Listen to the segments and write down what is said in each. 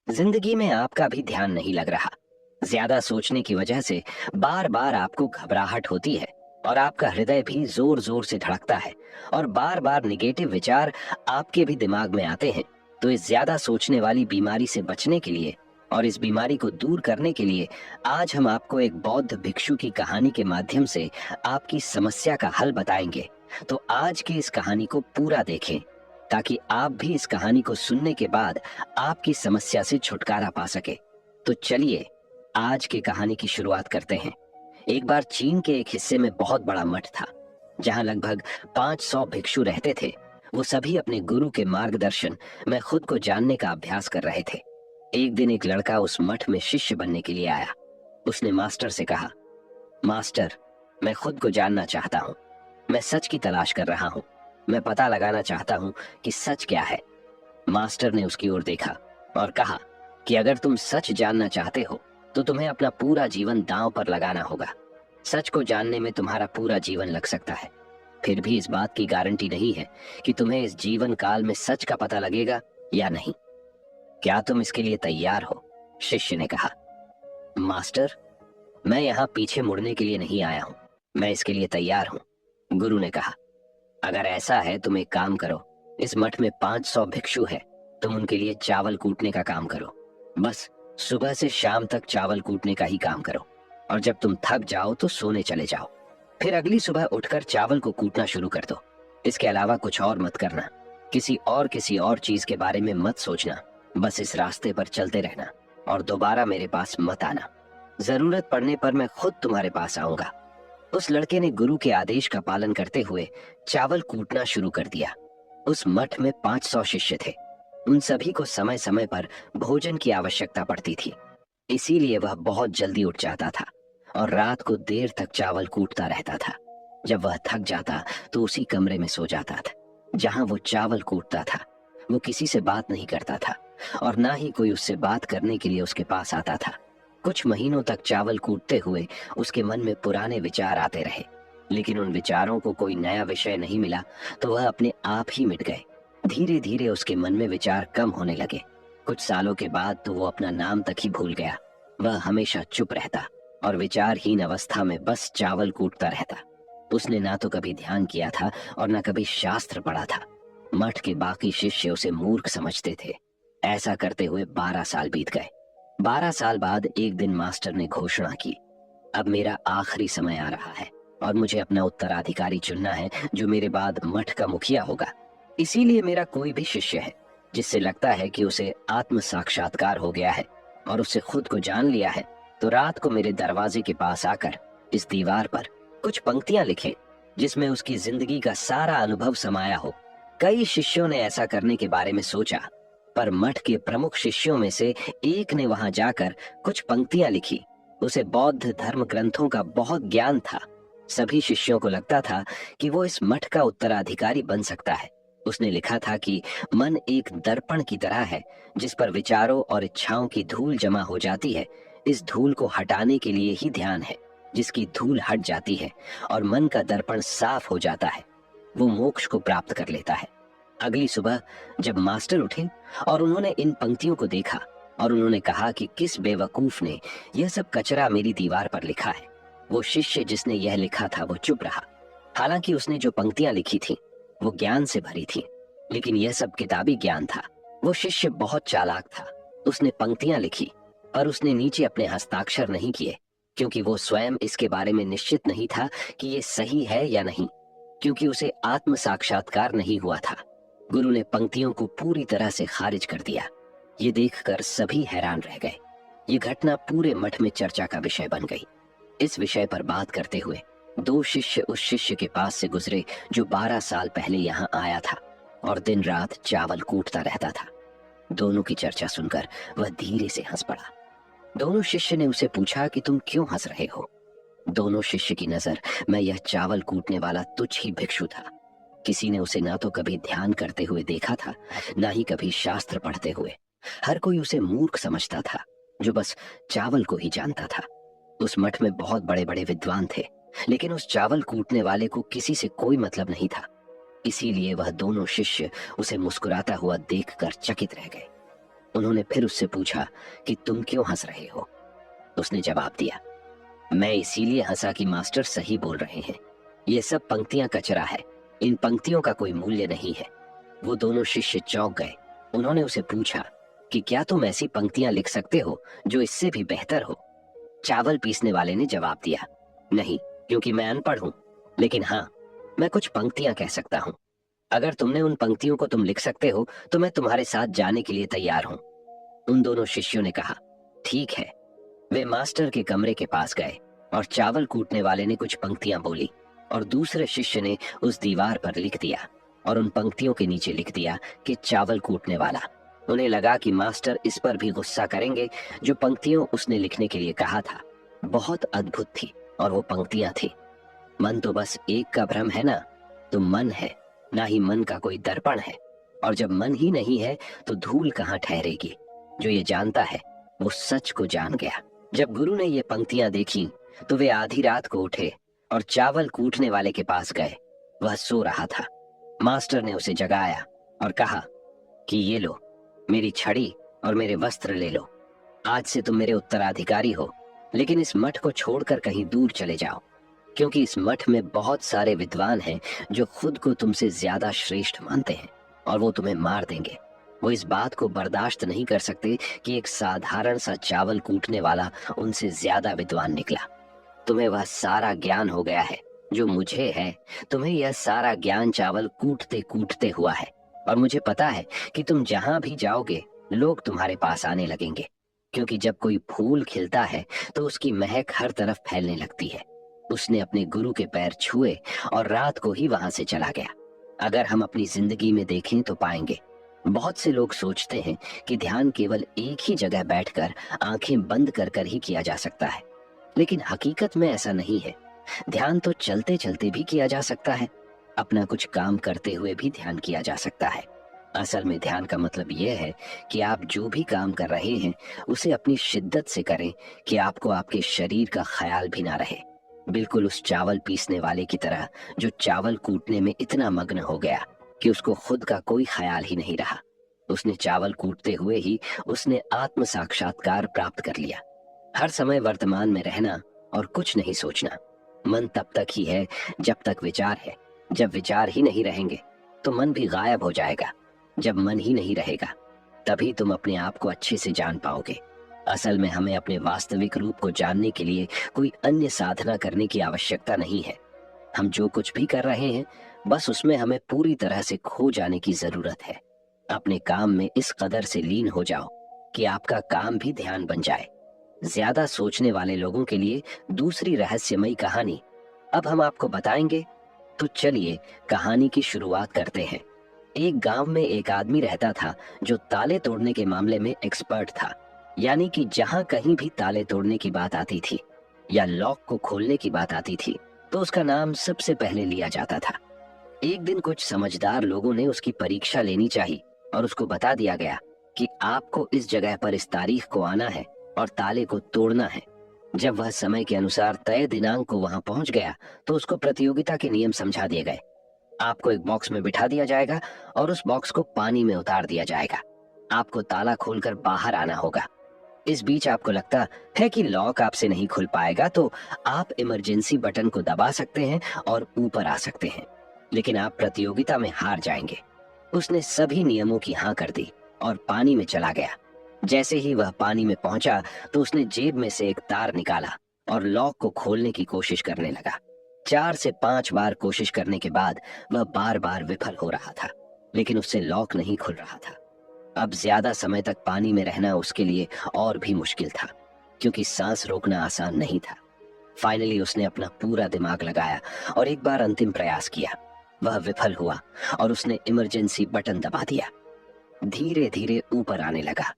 जिंदगी में आपका भी ध्यान नहीं लग रहा। ज्यादा सोचने की वजह से बार बार आपको घबराहट होती है और आपका हृदय भी जोर जोर से धड़कता है और बार बार निगेटिव विचार आपके भी दिमाग में आते हैं। तो इस ज्यादा सोचने वाली बीमारी से बचने के लिए और इस बीमारी को दूर करने के लिए आज हम आपको एक बौद्ध भिक्षु की कहानी के माध्यम से आपकी समस्या का हल बताएंगे। तो आज की इस कहानी को पूरा देखें ताकि आप भी इस कहानी को सुनने के बाद आपकी समस्या से छुटकारा पा सके। तो चलिए आज की कहानी की शुरुआत करते हैं। एक बार चीन के एक हिस्से में बहुत बड़ा मठ था जहां लगभग 500 भिक्षु रहते थे। वो सभी अपने गुरु के मार्गदर्शन में खुद को जानने का अभ्यास कर रहे थे। एक दिन एक लड़का उस मठ में शिष्य बनने के लिए आया। उसने मास्टर से कहा, मास्टर, मैं खुद को जानना चाहता हूँ। मैं सच की तलाश कर रहा हूँ। मैं पता लगाना चाहता हूँ कि सच क्या है। मास्टर ने उसकी ओर देखा और कहा कि अगर तुम सच जानना चाहते हो तो तुम्हें अपना पूरा जीवन दांव पर लगाना होगा। सच को जानने में तुम्हारा पूरा जीवन लग सकता है, फिर भी इस बात की गारंटी नहीं है कि तुम्हें इस जीवन काल में सच का पता लगेगा या नहीं। क्या तुम इसके लिए तैयार हो? शिष्य ने कहा। मास्टर, मैं यहाँ पीछे मुड़ने के लिए नहीं आया हूँ, मैं इसके लिए तैयार हूँ। गुरु ने कहा, अगर ऐसा है तुम एक काम करो, इस मठ में 500 भिक्षु है, तुम उनके लिए चावल कूटने का काम करो। बस सुबह से शाम तक चावल कूटने का ही काम करो और जब तुम थक जाओ तो सोने चले जाओ। फिर अगली सुबह उठकर चावल को कूटना शुरू कर दो। इसके अलावा कुछ और मत करना। किसी और चीज के बारे में मत सोचना। बस इस रास्ते पर चलते रहना और दोबारा मेरे पास मत आना। जरूरत पड़ने पर मैं खुद तुम्हारे पास आऊंगा। उस लड़के ने गुरु के आदेश का पालन करते हुए चावल कूटना शुरू कर दिया। उस मठ में 500 शिष्य थे। उन सभी को समय समय पर भोजन की आवश्यकता पड़ती थी, इसीलिए वह बहुत जल्दी उठ जाता था और रात को देर तक चावल कूटता रहता था। जब वह थक जाता तो उसी कमरे में सो जाता था जहां वो चावल कूटता था। वो किसी से बात नहीं करता था और ना ही कोई उससे बात करने के लिए उसके पास आता था। कुछ महीनों तक चावल कूटते हुए उसके मन में पुराने विचार आते रहे, लेकिन उन विचारों को कोई नया विषय नहीं मिला तो वह अपने आप ही मिट गए। धीरे धीरे उसके मन में विचार कम होने लगे। कुछ सालों के बाद तो वो अपना नाम तक ही भूल गया। वह हमेशा चुप रहता और विचारहीन अवस्था में बस चावल कूटता रहता। उसने ना तो कभी ध्यान किया था और ना कभी शास्त्र पढ़ा था। मठ के बाकी शिष्य उसे मूर्ख समझते थे। ऐसा करते हुए 12 साल बीत गए। 12 साल बाद एक दिन मास्टर ने घोषणा की, अब मेरा आखिरी समय आ रहा है और मुझे अपना उत्तराधिकारी चुनना है जो मेरे बाद मठ का मुखिया होगा। इसीलिए मेरा कोई भी शिष्य है जिससे लगता है कि उसे आत्म साक्षात्कार हो गया है और उससे खुद को जान लिया है, तो रात को मेरे दरवाजे के पास आकर इस दीवार पर कुछ पंक्तियां लिखे जिसमें उसकी जिंदगी का सारा अनुभव समाया हो। कई शिष्यों ने ऐसा करने के बारे में सोचा, पर मठ के प्रमुख शिष्यों में से एक ने वहां जाकर कुछ पंक्तियां लिखी। उसे बौद्ध धर्म ग्रंथों का बहुत ज्ञान था। सभी शिष्यों को लगता था कि वो इस मठ का उत्तराधिकारी बन सकता है। उसने लिखा था कि मन एक दर्पण की तरह है जिस पर विचारों और इच्छाओं की धूल जमा हो जाती है। इस धूल को हटाने के लिए ही ध्यान है। जिसकी धूल हट जाती है और मन का दर्पण साफ हो जाता है, वो मोक्ष को प्राप्त कर लेता है। अगली सुबह जब मास्टर उठे और उन्होंने इन पंक्तियों को देखा और उन्होंने कहा कि किस बेवकूफ ने यह सब कचरा मेरी दीवार पर लिखा है। वो शिष्य जिसने यह लिखा था वो चुप रहा। हालांकि उसने जो पंक्तियां लिखी थी वो ज्ञान से भरी थी, लेकिन यह सब किताबी ज्ञान था। वो शिष्य बहुत चालाक था। उसने पंक्तियां लिखी पर उसने नीचे अपने हस्ताक्षर नहीं किए, क्योंकि वो स्वयं इसके बारे में निश्चित नहीं था कि ये सही है या नहीं, क्योंकि उसे आत्म साक्षात्कार नहीं हुआ था। गुरु ने पंक्तियों को पूरी तरह से खारिज कर दिया। ये देखकर सभी हैरान रह गए। ये घटना पूरे मठ में चर्चा का विषय बन गई। इस विषय पर बात करते हुए 2 शिष्य उस शिष्य के पास से गुजरे जो 12 साल पहले यहाँ आया था और दिन रात चावल कूटता रहता था। दोनों की चर्चा सुनकर वह धीरे से हंस पड़ा। दोनों शिष्य ने उसे पूछा कि तुम क्यों हंस रहे हो? दोनों शिष्य की नजर में यह चावल कूटने वाला तुच्छ ही भिक्षु था। किसी ने उसे ना तो कभी ध्यान करते हुए देखा था, ना ही कभी शास्त्र पढ़ते हुए। हर कोई उसे मूर्ख समझता था जो बस चावल को ही जानता था। उस मठ में बहुत बड़े बड़े विद्वान थे, लेकिन उस चावल कूटने वाले को किसी से कोई मतलब नहीं था। इसीलिए वह दोनों शिष्य उसे मुस्कुराता हुआ देखकर चकित रह गए। उन्होंने फिर उससे पूछा कि तुम क्यों हंस रहे हो। उसने जवाब दिया, मैं इसीलिए हंसा कि मास्टर सही बोल रहे हैं। ये सब पंक्तियां कचरा है, इन पंक्तियों का कोई मूल्य नहीं है। वो दोनों शिष्य चौंक गए। उन्होंने उसे पूछा कि क्या तुम ऐसी पंक्तियां लिख सकते हो जो इससे भी बेहतर हो। चावल पीसने वाले ने जवाब दिया, नहीं, क्योंकि मैं अनपढ़ हूं, लेकिन हाँ, मैं कुछ पंक्तियां कह सकता हूं। अगर तुमने उन पंक्तियों को तुम लिख सकते हो तो मैं तुम्हारे साथ जाने के लिए तैयार हूं। उन दोनों शिष्यों ने कहा, ठीक है। वे मास्टर के कमरे के पास गए और चावल कूटने वाले ने कुछ पंक्तियां बोली और दूसरे शिष्य ने उस दीवार पर लिख दिया और उन पंक्तियों के नीचे लिख दिया कि चावल कूटने वाला। उन्हें लगा कि मास्टर इस पर भी गुस्सा करेंगे। जो पंक्तियों उसने लिखने के लिए कहा था बहुत अद्भुत थी और वो पंक्तियां थी, मन तो बस एक का भ्रम है ना, तो मन है, ना ही मन का कोई दर्पण है। और जब मन ही नहीं है तो धूल कहाँ ठहरेगी। जो ये जानता है वो सच को जान गया। जब गुरु ने ये पंक्तियां देखी तो वे आधी रात को उठे और चावल कूटने वाले के पास गए। वह सो रहा था। मास्टर ने उसे जगाया और कहा कि ये लो, मेरी छड़ी और मेरे वस्त्र ले लो। आज से तुम मेरे उत्तराधिकारी हो, लेकिन इस मठ को छोड़कर कहीं दूर चले जाओ, क्योंकि इस मठ में बहुत सारे विद्वान हैं जो खुद को तुमसे ज्यादा श्रेष्ठ मानते हैं और वो तुम्हें मार देंगे। वो इस बात को बर्दाश्त नहीं कर सकते कि एक साधारण सा चावल कूटने वाला उनसे ज्यादा विद्वान निकला। तुम्हें वह सारा ज्ञान हो गया है जो मुझे है। तुम्हें यह सारा ज्ञान चावल कूटते कूटते हुआ है और मुझे पता है कि तुम जहां भी जाओगे लोग तुम्हारे पास आने लगेंगे, क्योंकि जब कोई फूल खिलता है तो उसकी महक हर तरफ फैलने लगती है। उसने अपने गुरु के पैर छुए और रात को ही वहां से चला गया। अगर हम अपनी जिंदगी में देखें तो पाएंगे बहुत से लोग सोचते हैं कि ध्यान केवल एक ही जगह बैठकर आंखें बंद कर कर ही किया जा सकता है, लेकिन हकीकत में ऐसा नहीं है। ध्यान तो चलते चलते भी किया जा सकता है। अपना कुछ काम करते हुए भी ध्यान किया जा सकता है। असल में ध्यान का मतलब यह है कि आप जो भी काम कर रहे हैं उसे अपनी शिद्दत से करें कि आपको आपके शरीर का ख्याल भी ना रहे। बिल्कुल उस चावल पीसने वाले की तरह जो चावल कूटने में इतना मग्न हो गया कि उसको खुद का कोई ख्याल ही नहीं रहा। उसने चावल कूटते हुए ही उसने आत्म साक्षात्कार प्राप्त कर लिया। हर समय वर्तमान में रहना और कुछ नहीं सोचना। मन तब तक ही है जब तक विचार है। जब विचार ही नहीं रहेंगे तो मन भी गायब हो जाएगा। जब मन ही नहीं रहेगा तभी तुम अपने आप को अच्छे से जान पाओगे। असल में हमें अपने वास्तविक रूप को जानने के लिए कोई अन्य साधना करने की आवश्यकता नहीं है। हम जो कुछ भी कर रहे हैं बस उसमें हमें पूरी तरह से खो जाने की जरूरत है। अपने काम में इस कदर से लीन हो जाओ कि आपका काम भी ध्यान बन जाए। ज्यादा सोचने वाले लोगों के लिए दूसरी रहस्यमयी कहानी अब हम आपको बताएंगे। तो चलिए कहानी की शुरुआत करते हैं। एक गांव में एक आदमी रहता था जो ताले तोड़ने के मामले में एक्सपर्ट था। यानी कि जहां कहीं भी ताले तोड़ने की बात आती थी या लॉक को खोलने की बात आती थी तो उसका नाम सबसे पहले लिया जाता था। एक दिन कुछ समझदार लोगों ने उसकी परीक्षा लेनी चाहिए और उसको बता दिया गया कि आपको इस जगह पर इस तारीख को आना है और ताले को तोड़ना है। जब वह समय के अनुसार तय दिनांक को वहां पहुंच गया तो उसको प्रतियोगिता के नियम समझा दिए गए। आपको एक बॉक्स में बिठा दिया जाएगा और उस बॉक्स को पानी में उतार दिया जाएगा। आपको ताला खोलकर बाहर आना होगा। इस बीच आपको लगता है कि लॉक आपसे नहीं खुल पाएगा तो आप इमरजेंसी बटन को दबा सकते हैं और ऊपर आ सकते हैं, लेकिन आप प्रतियोगिता में हार जाएंगे। उसने सभी नियमों की हाँ कर दी और पानी में चला गया। जैसे ही वह पानी में पहुंचा तो उसने जेब में से एक तार निकाला और लॉक को खोलने की कोशिश करने लगा। 4 से 5 बार कोशिश करने के बाद वह बार बार विफल हो रहा था, लेकिन उससे लॉक नहीं खुल रहा था। अब ज्यादा समय तक पानी में रहना उसके लिए और भी मुश्किल था, क्योंकि सांस रोकना आसान नहीं था। फाइनली उसने अपना पूरा दिमाग लगाया और एक बार अंतिम प्रयास किया। वह विफल हुआ और उसने इमरजेंसी बटन दबा दिया। धीरे धीरे ऊपर आने लगा।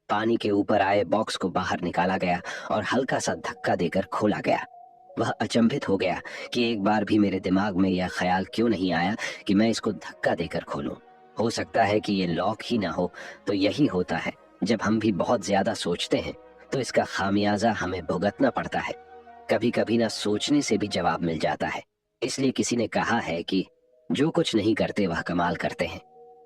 पानी के ऊपर आए बॉक्स को बाहर निकाला गया और हल्का सा धक्का देकर खोला गया। वह अचंभित हो गया कि एक बार भी मेरे दिमाग में यह ख्याल क्यों नहीं आया कि मैं इसको धक्का देकर खोलूं। हो सकता है कि ये लॉक ही ना हो। तो यही होता है, जब हम भी बहुत ज्यादा सोचते हैं तो इसका खामियाजा हमें भुगतना पड़ता है। कभी कभी ना सोचने से भी जवाब मिल जाता है। इसलिए किसी ने कहा है कि जो कुछ नहीं करते वह कमाल करते हैं।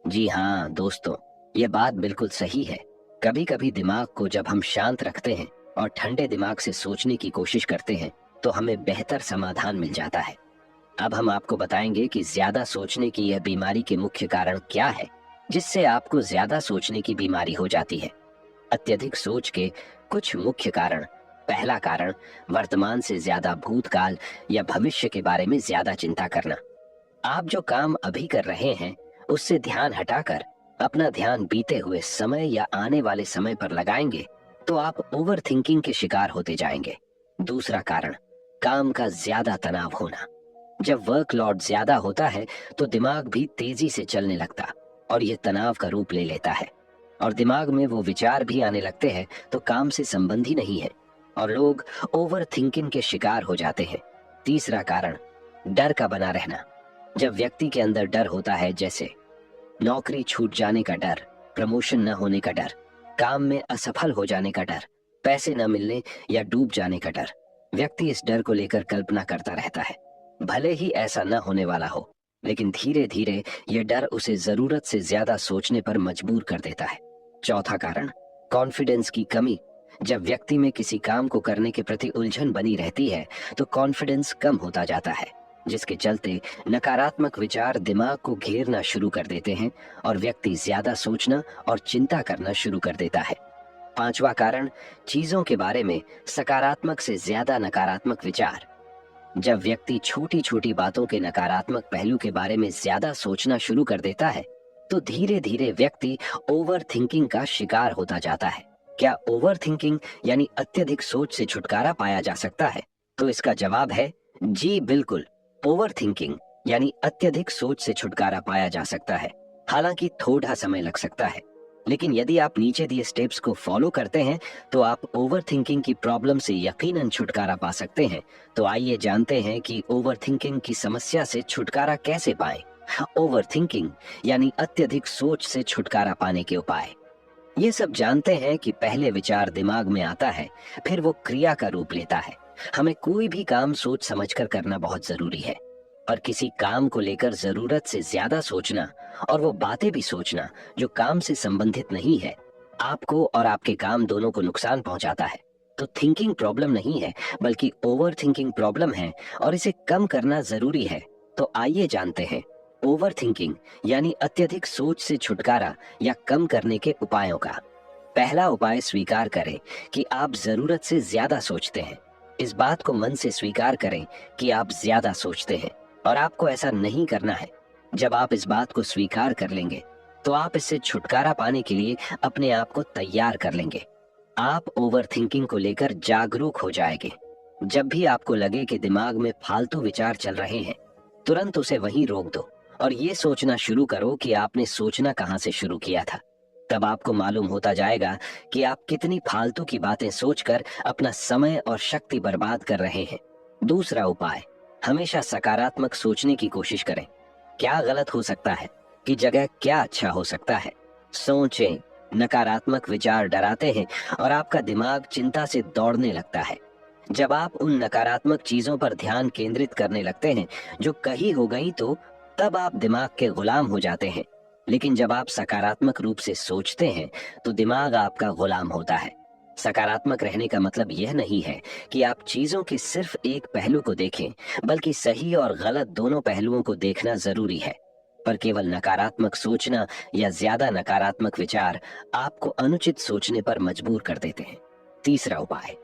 जी हाँ दोस्तों, यह बात बिल्कुल सही है। कभी कभी दिमाग को जब हम शांत रखते हैं और ठंडे दिमाग से सोचने की कोशिश करते हैं तो हमें बेहतर समाधान मिल जाता है। अब हम आपको बताएंगे कि ज्यादा सोचने की यह बीमारी के मुख्य कारण क्या है, जिससे आपको ज्यादा सोचने की बीमारी हो जाती है। अत्यधिक सोच के कुछ मुख्य कारण। पहला कारण, वर्तमान से ज्यादा भूतकाल या भविष्य के बारे में ज्यादा चिंता करना। आप जो काम अभी कर रहे हैं उससे ध्यान हटाकर अपना ध्यान बीते हुए समय या आने वाले समय पर लगाएंगे तो आप ओवर थिंकिंग के शिकार होते जाएंगे। दूसरा कारण, काम का ज्यादा तनाव होना। जब वर्कलोड ज्यादा होता है तो दिमाग भी तेजी से चलने लगता और यह तनाव का रूप ले लेता है और दिमाग में वो विचार भी आने लगते हैं तो काम से संबंधी नहीं है और लोग ओवर थिंकिंग के शिकार हो जाते हैं। तीसरा कारण, डर का बना रहना। जब व्यक्ति के अंदर डर होता है, जैसे नौकरी छूट जाने का डर, प्रमोशन न होने का डर, काम में असफल हो जाने का डर, पैसे न मिलने या डूब जाने का डर, व्यक्ति इस डर को लेकर कल्पना करता रहता है। भले ही ऐसा न होने वाला हो, लेकिन धीरे धीरे यह डर उसे जरूरत से ज्यादा सोचने पर मजबूर कर देता है। चौथा कारण, कॉन्फिडेंस की कमी। जब व्यक्ति में किसी काम को करने के प्रति उलझन बनी रहती है तो कॉन्फिडेंस कम होता जाता है, जिसके चलते नकारात्मक विचार दिमाग को घेरना शुरू कर देते हैं और व्यक्ति ज्यादा सोचना और चिंता करना शुरू कर देता है। पांचवा कारण, चीजों के बारे में सकारात्मक से ज्यादा नकारात्मक विचार। जब व्यक्ति छोटी छोटी बातों के नकारात्मक पहलू के बारे में ज्यादा सोचना शुरू कर देता है तो धीरे धीरे व्यक्ति ओवर थिंकिंग का शिकार होता जाता है। क्या ओवर थिंकिंग यानी अत्यधिक सोच से छुटकारा पाया जा सकता है? तो इसका जवाब है जी बिल्कुल। ओवर थिंकिंग यानी अत्यधिक सोच से छुटकारा पाया जा सकता है, हालांकि थोड़ा समय लग सकता है, लेकिन यदि आप नीचे दिए स्टेप्स को फॉलो करते हैं तो आप ओवर थिंकिंग की प्रॉब्लम से यकीनन छुटकारा पा सकते हैं। तो आइए जानते हैं कि ओवर थिंकिंग की समस्या से छुटकारा कैसे पाएं। ओवर थिंकिंग यानी अत्यधिक सोच से छुटकारा पाने के उपाय। ये सब जानते हैं कि पहले विचार दिमाग में आता है, फिर वो क्रिया का रूप लेता है। हमें कोई भी काम सोच समझकर करना बहुत जरूरी है, और किसी काम को लेकर जरूरत से ज्यादा सोचना और वो बातें भी सोचना जो काम से संबंधित नहीं है, आपको और आपके काम दोनों को नुकसान पहुंचाता है। तो थिंकिंग प्रॉब्लम नहीं है, बल्कि ओवर थिंकिंग प्रॉब्लम है और इसे कम करना जरूरी है। तो आइए जानते हैं ओवर थिंकिंग यानी अत्यधिक सोच से छुटकारा या कम करने के उपायों का। पहला उपाय, स्वीकार करें कि आप जरूरत से ज्यादा सोचते हैं। इस बात को मन से स्वीकार करें कि आप ज्यादा सोचते हैं और आपको ऐसा नहीं करना है। जब आप इस बात को स्वीकार कर लेंगे तो आप इससे छुटकारा पाने के लिए अपने आप को तैयार कर लेंगे। आप ओवर थिंकिंग को लेकर जागरूक हो जाएंगे। जब भी आपको लगे कि दिमाग में फालतू विचार चल रहे हैं, तुरंत उसे वहीं रोक दो और ये सोचना शुरू करो कि आपने सोचना कहां से शुरू किया था। तब आपको मालूम होता जाएगा कि आप कितनी फालतू की बातें सोचकर अपना समय और शक्ति बर्बाद कर रहे हैं। दूसरा उपाय, हमेशा सकारात्मक सोचने की कोशिश करें। क्या गलत हो सकता है की जगह क्या अच्छा हो सकता है, सोचें। नकारात्मक विचार डराते हैं और आपका दिमाग चिंता से दौड़ने लगता है। जब आप उन नकारात्मक चीजों पर ध्यान केंद्रित करने लगते हैं जो कही हो गई, तो तब आप दिमाग के गुलाम हो जाते हैं। लेकिन जब आप सकारात्मक रूप से सोचते हैं तो दिमाग आपका गुलाम होता है। सकारात्मक रहने का मतलब यह नहीं है कि आप चीजों के सिर्फ एक पहलू को देखें, बल्कि सही और गलत दोनों पहलुओं को देखना जरूरी है। पर केवल नकारात्मक सोचना या ज्यादा नकारात्मक विचार आपको अनुचित सोचने पर मजबूर कर देते हैं। तीसरा उपाय,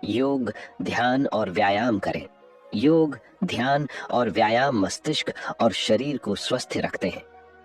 योग, ध्यान और व्यायाम करें। योग, ध्यान और व्यायाम मस्तिष्क और शरीर को स्वस्थ रखते हैं।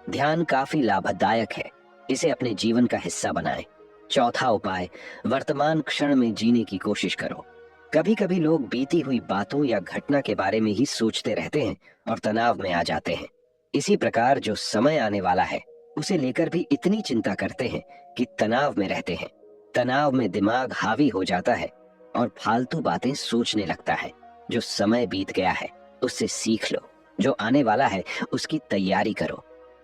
ध्यान काफी लाभदायक है, इसे अपने जीवन का हिस्सा बनाएं। चौथा उपाय, वर्तमान क्षण में जीने की कोशिश करो। कभी कभी लोग बीती हुई बातों या घटना के बारे में ही सोचते रहते हैं और तनाव में आ जाते हैं। इसी प्रकार जो समय आने वाला है उसे लेकर भी इतनी चिंता करते हैं कि तनाव में रहते हैं। तनाव में दिमाग हावी हो जाता है और फालतू बातें सोचने लगता है। जो समय बीत गया है उससे सीख लो, जो आने वाला है उसकी तैयारी करो।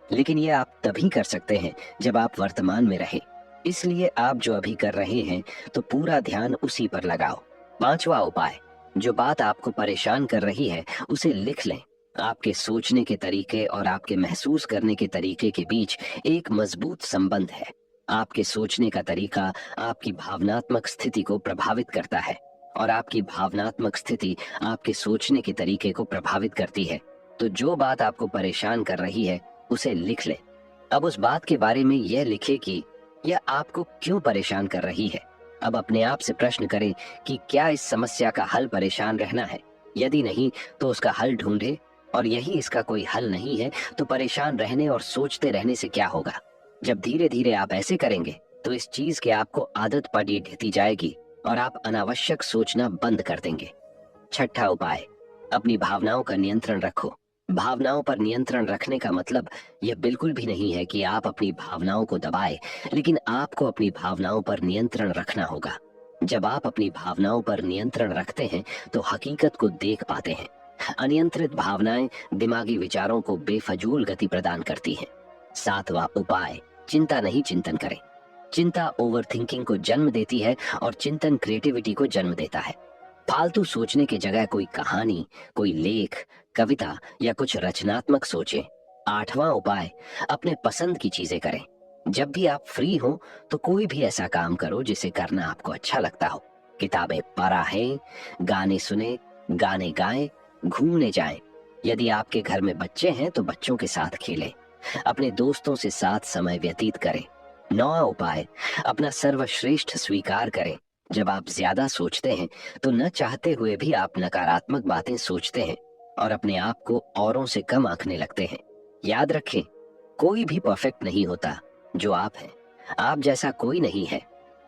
लेकिन ये आप तभी कर सकते हैं जब आप वर्तमान में रहें। इसलिए आप जो अभी कर रहे हैं तो पूरा ध्यान उसी पर लगाओ। पांचवा उपाय, जो बात आपको परेशान कर रही है उसे लिख लें। आपके सोचने के तरीके और आपके महसूस करने के तरीके के बीच एक मजबूत संबंध है। आपके सोचने का तरीका आपकी भावनात्मक स्थिति को प्रभावित करता है और आपकी भावनात्मक स्थिति आपके सोचने के तरीके को प्रभावित करती है। तो जो बात आपको परेशान कर रही है उसे लिख ले। अब उस बात के बारे में यह लिखे कि यह आपको क्यों परेशान कर रही है। अब अपने आप से प्रश्न करें कि क्या इस समस्या का हल परेशान रहना है। यदि नहीं तो उसका हल ढूंढे, और यही इसका कोई हल नहीं है तो परेशान रहने और सोचते रहने से क्या होगा। जब धीरे धीरे आप ऐसे करेंगे तो इस चीज की आपको आदत पड़ती जाएगी और आप अनावश्यक सोचना बंद कर देंगे। छठा उपाय, अपनी भावनाओं का नियंत्रण रखो। भावनाओं पर नियंत्रण रखने का मतलब यह बिल्कुल भी नहीं है कि आप अपनी भावनाओं को दबाएं, लेकिन आपको अपनी भावनाओं पर नियंत्रण रखना होगा। जब आप अपनी भावनाओं पर नियंत्रण रखते हैं तो हकीकत को देख पाते हैं। अनियंत्रित भावनाएं दिमागी विचारों को बेफजूल गति प्रदान करती हैं। सातवां उपाय, चिंता नहीं चिंतन करें। चिंता ओवरथिंकिंग को जन्म देती है और चिंतन क्रिएटिविटी को जन्म देता है। फालतू सोचने की जगह कोई कहानी, कोई लेख, कविता या कुछ रचनात्मक सोचें। आठवां उपाय, अपने पसंद की चीजें करें। जब भी आप फ्री हो तो कोई भी ऐसा काम करो जिसे करना आपको अच्छा लगता हो। किताबें पढ़ें, गाने सुने, गाने गाएं, घूमने जाएं। यदि आपके घर में बच्चे हैं तो बच्चों के साथ खेलें। अपने दोस्तों से साथ समय व्यतीत करें। नौवां उपाय, अपना सर्वश्रेष्ठ स्वीकार करें। जब आप ज्यादा सोचते हैं तो न चाहते हुए भी आप नकारात्मक बातें सोचते हैं और अपने आप को औरों से कम आंकने लगते हैं। याद रखें, कोई भी परफेक्ट नहीं होता जो आप हैं। आप जैसा कोई नहीं है।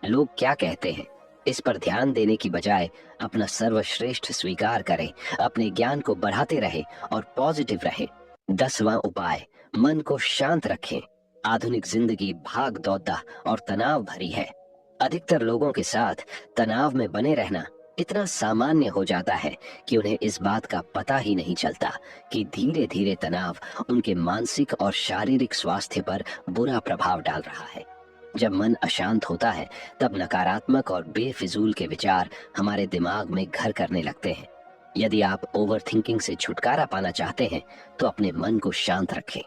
लोग क्या कहते हैं इस पर ध्यान देने की बजाय अपना सर्वश्रेष्ठ स्वीकार करें, अपने ज्ञान को बढ़ाते रहें और पॉजिटिव रहें। 10वां उपाय, मन को शांत रखें। आधुनिक जिंदगी भाग दौड़ और तनाव भरी है। अधिकतर लोगों के साथ तनाव में बने रहना इतना सामान्य हो जाता है कि उन्हें इस बात का पता ही नहीं चलता कि धीरे धीरे तनाव उनके मानसिक और शारीरिक स्वास्थ्य पर बुरा प्रभाव डाल रहा है। जब मन अशांत होता है तब नकारात्मक और बेफिजूल के विचार हमारे दिमाग में घर करने लगते हैं। यदि आप ओवरथिंकिंग से छुटकारा पाना चाहते हैं तो अपने मन को शांत रखें।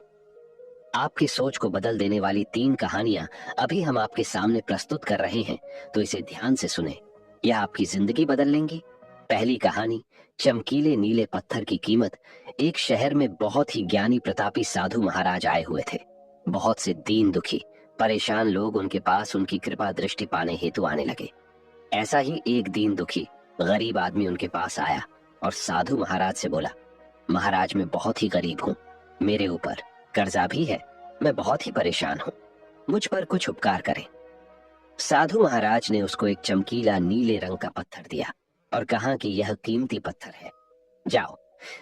आपकी सोच को बदल देने वाली 3 कहानियां अभी हम आपके सामने प्रस्तुत कर रहे हैं, तो इसे ध्यान से सुने। यह आपकी जिंदगी बदल लेंगी। पहली कहानी, चमकीले नीले पत्थर की कीमत। एक शहर में बहुत ही ज्ञानी प्रतापी साधु महाराज आए हुए थे। बहुत से दीन दुखी परेशान लोग उनके पास उनकी कृपा दृष्टि पाने हेतु आने लगे। ऐसा ही एक दीन दुखी गरीब आदमी उनके पास आया और साधु महाराज से बोला, महाराज मैं बहुत ही गरीब हूँ, मेरे ऊपर कर्जा भी है, मैं बहुत ही परेशान हूँ, मुझ पर कुछ उपकार करें। साधु महाराज ने उसको एक चमकीला नीले रंग का पत्थर दिया और कहा कि यह कीमती पत्थर है, जाओ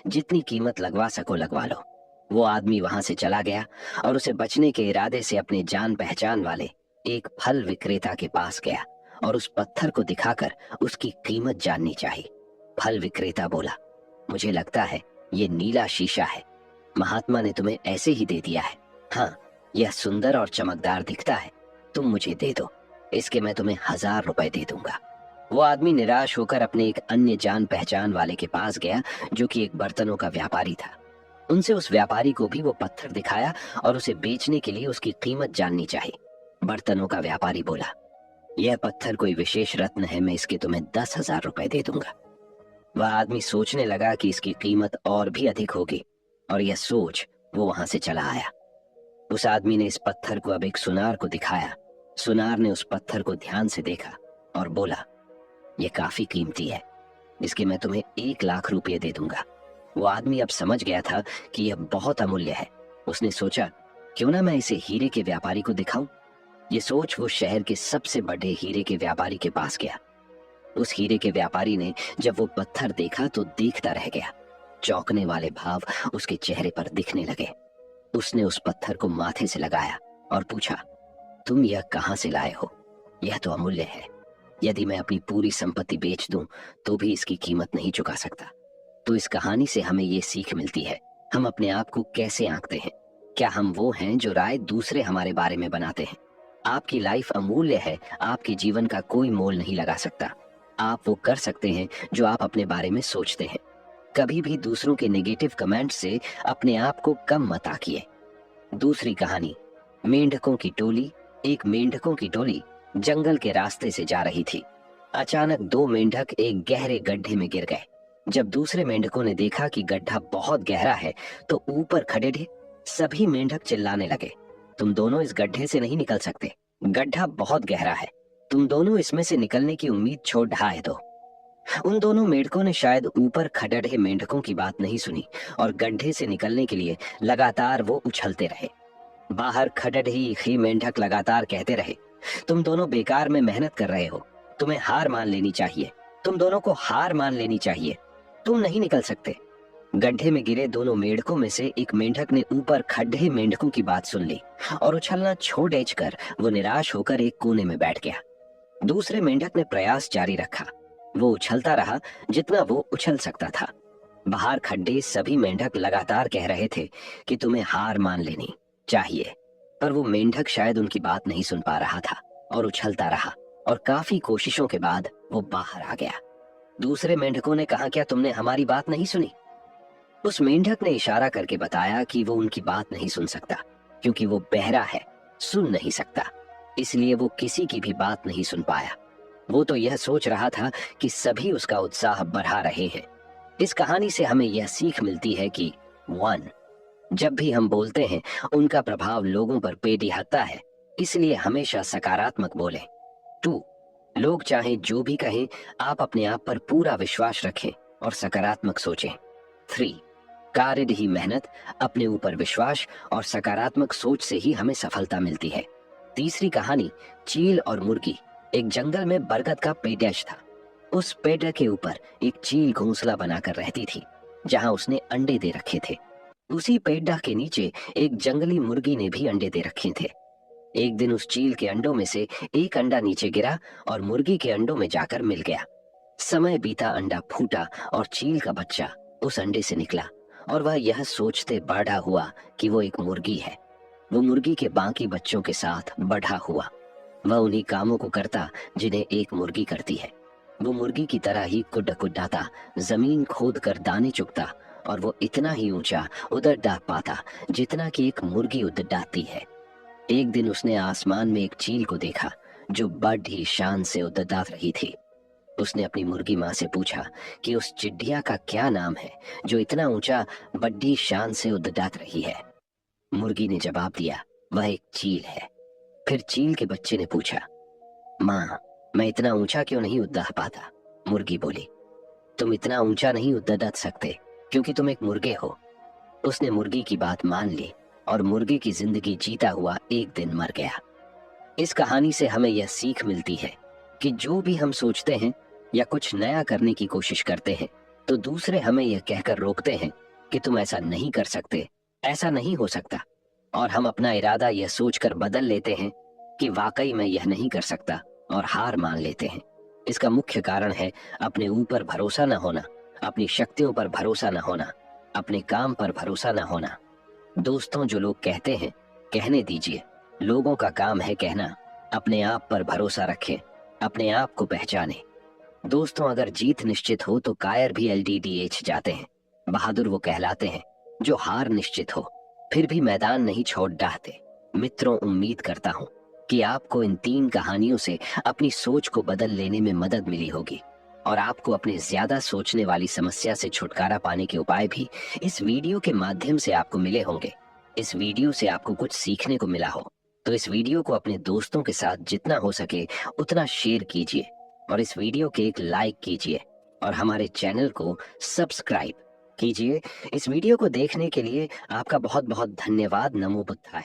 जितनी कीमत लगवा सको लगवा लो। वो आदमी वहां से चला गया और उसे बचने के इरादे से अपने जान पहचान वाले एक फल विक्रेता के पास गया और उस पत्थर को दिखाकर उसकी कीमत जाननी चाहिए। फल विक्रेता बोला, मुझे लगता है ये नीला शीशा है, महात्मा ने तुम्हें ऐसे ही दे दिया है। हाँ, यह सुंदर और चमकदार दिखता है, तुम मुझे दे दो, इसके मैं तुम्हें 1000 रुपए दे दूंगा। वो आदमी निराश होकर अपने एक अन्य जान पहचान वाले के पास गया जो कि एक बर्तनों का व्यापारी था। उनसे उस व्यापारी को भी वो पत्थर दिखाया और उसे बेचने के लिए उसकी कीमत जाननी चाहिए। बर्तनों का व्यापारी बोला, यह पत्थर कोई विशेष रत्न है, मैं इसके तुम्हें 10,000 रुपए दे दूंगा। वह आदमी सोचने लगा कि इसकी कीमत और भी अधिक होगी और यह सोच वो वहां से चला आया। उस आदमी ने इस पत्थर को अब एक सुनार को दिखाया। सुनार ने उस पत्थर को ध्यान से देखा और बोला, यह काफी कीमती है, इसके मैं तुम्हें 1,00,000 रुपये दे दूंगा। वो आदमी अब समझ गया था कि यह बहुत अमूल्य है। उसने सोचा, क्यों ना मैं इसे हीरे के व्यापारी को दिखाऊं। ये सोच वो शहर के सबसे बड़े हीरे के व्यापारी के पास गया। उस हीरे के व्यापारी ने जब वो पत्थर देखा तो देखता रह गया। चौंकने वाले भाव उसके चेहरे पर दिखने लगे। उसने उस पत्थर को माथे से लगाया और पूछा, तुम यह कहां से लाए हो? यह तो अमूल्य है, यदि मैं अपनी पूरी संपत्ति बेच दूं तो भी इसकी कीमत नहीं चुका सकता। तो इस कहानी से हमें ये सीख मिलती है, हम अपने आप को कैसे आंकते हैं। क्या हम वो हैं जो राय दूसरे हमारे बारे में बनाते हैं? आपकी लाइफ अमूल्य है, आपके जीवन का कोई मोल नहीं लगा सकता। आप वो कर सकते हैं जो आप अपने बारे में सोचते हैं। कभी भी दूसरों के नेगेटिव कमेंट से अपने आप को कम मत आंकिए। दूसरी कहानी, मेंढकों की टोली एक मेंढकों की टोली जंगल के रास्ते से जा रही थी। अचानक दो मेंढक एक गहरे गड्ढे में गिर गए। जब दूसरे मेंढकों ने देखा कि गड्ढा बहुत गहरा है तो ऊपर खड़े थे सभी मेंढक चिल्लाने लगे, तुम दोनों इस गड्ढे से नहीं निकल सकते, गड्ढा बहुत गहरा है, तुम दोनों इसमें से निकलने की उम्मीद छोड़ ढाए दो। उन दोनों मेंढकों ने शायद ऊपर खड़े मेंढकों की बात नहीं सुनी और गड्ढे से निकलने के लिए लगातार वो उछलते रहे। बाहर खड़े ही मेंढक लगातार कहते रहे, तुम दोनों बेकार में मेहनत कर रहे हो, तुम्हें हार मान लेनी चाहिए, तुम दोनों को हार मान लेनी चाहिए, तुम नहीं निकल सकते। गड्ढे में गिरे दोनों मेंढकों में से एक मेंढक ने ऊपर खड़े मेंढकों की बात सुन ली और उछलना छोड़ कर वो निराश होकर एक कोने में बैठ गया। दूसरे मेंढक ने प्रयास जारी रखा, वो उछलता रहा जितना वो उछल सकता था। बाहर खड्डे सभी मेंढक लगातार कह रहे थे कि तुम्हें हार मान लेनी चाहिए, पर वो मेंढक शायद उनकी बात नहीं सुन पा रहा था और उछलता रहा और काफी कोशिशों के बाद वो बाहर आ गया। दूसरे मेंढकों ने कहा, क्या तुमने हमारी बात नहीं सुनी? उस मेंढक ने इशारा करके बताया कि वो उनकी बात नहीं सुन सकता क्योंकि वो बहरा है, सुन नहीं सकता, इसलिए वो किसी की भी बात नहीं सुन पाया। वो तो यह सोच रहा था कि सभी उसका उत्साह बढ़ा रहे हैं। इस कहानी से हमें यह सीख मिलती है कि 1. जब भी हम बोलते हैं उनका प्रभाव लोगों पर पेटी है, इसलिए हमेशा सकारात्मक बोलें। 2. लोग चाहे जो भी कहें, आप अपने आप पर पूरा विश्वास रखें और सकारात्मक सोचें। 3. कार्य ही मेहनत, अपने ऊपर विश्वास और सकारात्मक सोच से ही हमें सफलता मिलती है। तीसरी कहानी, चील और मुर्गी। एक जंगल में बरगद का पेड़ था। उस पेड़ के ऊपर एक चील घोंसला बनाकर रहती थी जहां उसने अंडे दे रखे थे। उसी पेड़ के नीचे एक जंगली मुर्गी ने भी अंडे दे रखे थे। एक दिन उस चील के अंडों में से एक अंडा नीचे गिरा और मुर्गी के अंडों में जाकर मिल गया। समय बीता, अंडा फूटा और चील का बच्चा उस अंडे से निकला और वह यह सोचते बड़ा हुआ कि वो एक मुर्गी है। वो मुर्गी के बाकी बच्चों के साथ बढ़ा हुआ। वह उन्हीं कामों को करता जिन्हें एक मुर्गी करती है। वो मुर्गी की तरह ही कुड्डाता, जमीन खोद कर दाने चुगता और वो इतना ही ऊंचा उधर डाक पाता जितना कि एक मुर्गी उधर डाकती है। एक दिन उसने आसमान में एक चील को देखा जो बड़ी शान से उधर डाक रही थी। उसने अपनी मुर्गी माँ से पूछा कि उस चिड़िया का क्या नाम है जो इतना ऊंचा बड़ी शान से उधर डाक रही है। मुर्गी ने जवाब दिया, वह एक चील है। फिर चील के बच्चे ने पूछा, माँ मैं इतना ऊंचा क्यों नहीं उड़ पाता? मुर्गी बोली, तुम इतना ऊंचा नहीं उड़ सकते क्योंकि तुम एक मुर्गे हो। उसने मुर्गी की बात मान ली और मुर्गी की जिंदगी जीता हुआ एक दिन मर गया। इस कहानी से हमें यह सीख मिलती है कि जो भी हम सोचते हैं या कुछ नया करने की कोशिश करते हैं तो दूसरे हमें यह कहकर रोकते हैं कि तुम ऐसा नहीं कर सकते, ऐसा नहीं हो सकता, और हम अपना इरादा यह सोचकर बदल लेते हैं कि वाकई मैं यह नहीं कर सकता और हार मान लेते हैं। इसका मुख्य कारण है अपने ऊपर भरोसा न होना, अपनी शक्तियों पर भरोसा न होना, अपने काम पर भरोसा न होना। दोस्तों, जो लोग कहते हैं कहने दीजिए, लोगों का काम है कहना। अपने आप पर भरोसा रखें, अपने आप को पहचानें। दोस्तों, अगर जीत निश्चित हो तो कायर भी LDDH जाते हैं। बहादुर वो कहलाते हैं जो हार निश्चित हो फिर भी मैदान नहीं छोड़ डाहते। मित्रों, उम्मीद करता हूँ कि आपको इन 3 कहानियों से अपनी सोच को बदल लेने में मदद मिली होगी और आपको अपने ज्यादा सोचने वाली समस्या से छुटकारा पाने के उपाय भी इस वीडियो के माध्यम से आपको मिले होंगे। इस वीडियो से आपको कुछ सीखने को मिला हो तो इस वीडियो को अपने दोस्तों के साथ जितना हो सके उतना शेयर कीजिए और इस वीडियो के एक लाइक कीजिए और हमारे चैनल को सब्सक्राइब कीजिए। इस वीडियो को देखने के लिए आपका बहुत बहुत धन्यवाद। नमो बुद्धाय।